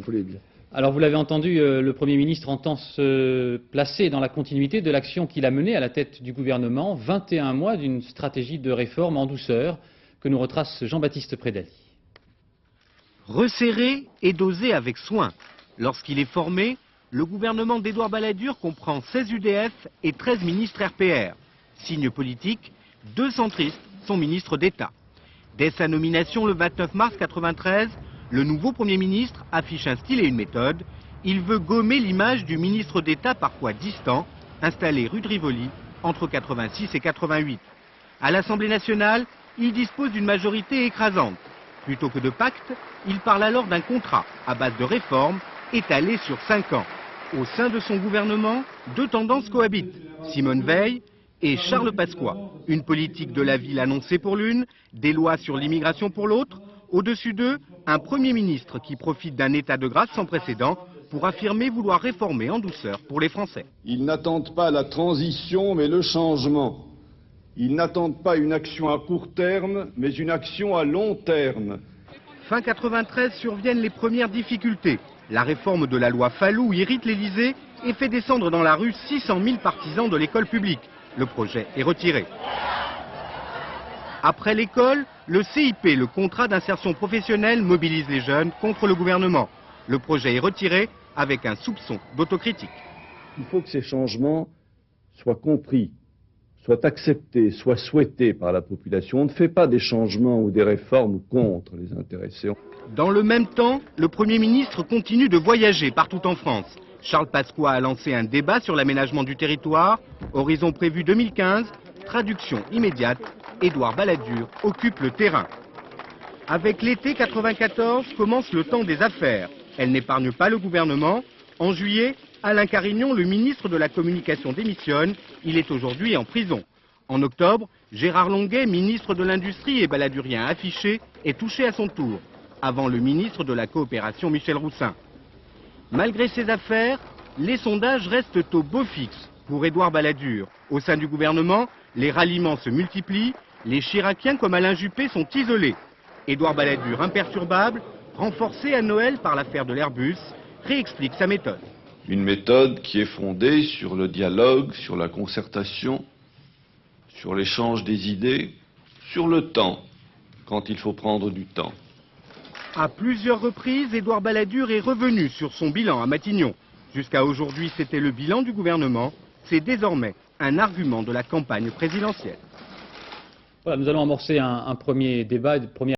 vous voulez bien. Alors vous l'avez entendu, le Premier ministre entend se placer dans la continuité de l'action qu'il a menée à la tête du gouvernement, 21 mois d'une stratégie de réforme en douceur que nous retrace Jean-Baptiste Prédali. Resserré et dosé avec soin. Lorsqu'il est formé, le gouvernement d'Édouard Balladur comprend 16 UDF et 13 ministres RPR. Signe politique, 2 centristes sont ministres d'État. Dès sa nomination le 29 mars 1993, le nouveau Premier ministre affiche un style et une méthode. Il veut gommer l'image du ministre d'État parfois distant, installé rue de Rivoli entre 86 et 88. À l'Assemblée nationale, il dispose d'une majorité écrasante. Plutôt que de pacte, il parle alors d'un contrat à base de réformes étalé sur 5 ans. Au sein de son gouvernement, 2 tendances cohabitent, Simone Veil et Charles Pasqua. Une politique de la ville annoncée pour l'une, des lois sur l'immigration pour l'autre. Au-dessus d'eux, un Premier ministre qui profite d'un état de grâce sans précédent pour affirmer vouloir réformer en douceur pour les Français. Ils n'attendent pas la transition, mais le changement. Ils n'attendent pas une action à court terme, mais une action à long terme. Fin 93 surviennent les premières difficultés. La réforme de la loi Fallou irrite l'Élysée et fait descendre dans la rue 600 000 partisans de l'école publique. Le projet est retiré. Après l'école, le CIP, le contrat d'insertion professionnelle, mobilise les jeunes contre le gouvernement. Le projet est retiré avec un soupçon d'autocritique. Il faut que ces changements soient compris, soient acceptés, soient souhaités par la population. On ne fait pas des changements ou des réformes contre les intéressés. Dans le même temps, le Premier ministre continue de voyager partout en France. Charles Pasqua a lancé un débat sur l'aménagement du territoire. Horizon prévu 2015, traduction immédiate, Édouard Balladur occupe le terrain. Avec l'été 94 commence le temps des affaires. Elle n'épargne pas le gouvernement. En juillet, Alain Carignon, le ministre de la Communication, démissionne. Il est aujourd'hui en prison. En octobre, Gérard Longuet, ministre de l'Industrie et balladurien affiché, est touché à son tour, avant le ministre de la Coopération, Michel Roussin. Malgré ces affaires, les sondages restent au beau fixe pour Édouard Balladur. Au sein du gouvernement, les ralliements se multiplient. Les Chiraciens comme Alain Juppé sont isolés. Édouard Balladur, imperturbable, renforcé à Noël par l'affaire de l'Airbus, réexplique sa méthode. Une méthode qui est fondée sur le dialogue, sur la concertation, sur l'échange des idées, sur le temps, quand il faut prendre du temps. À plusieurs reprises, Édouard Balladur est revenu sur son bilan à Matignon. Jusqu'à aujourd'hui, c'était le bilan du gouvernement. C'est désormais un argument de la campagne présidentielle. Voilà, nous allons amorcer un premier débat, une première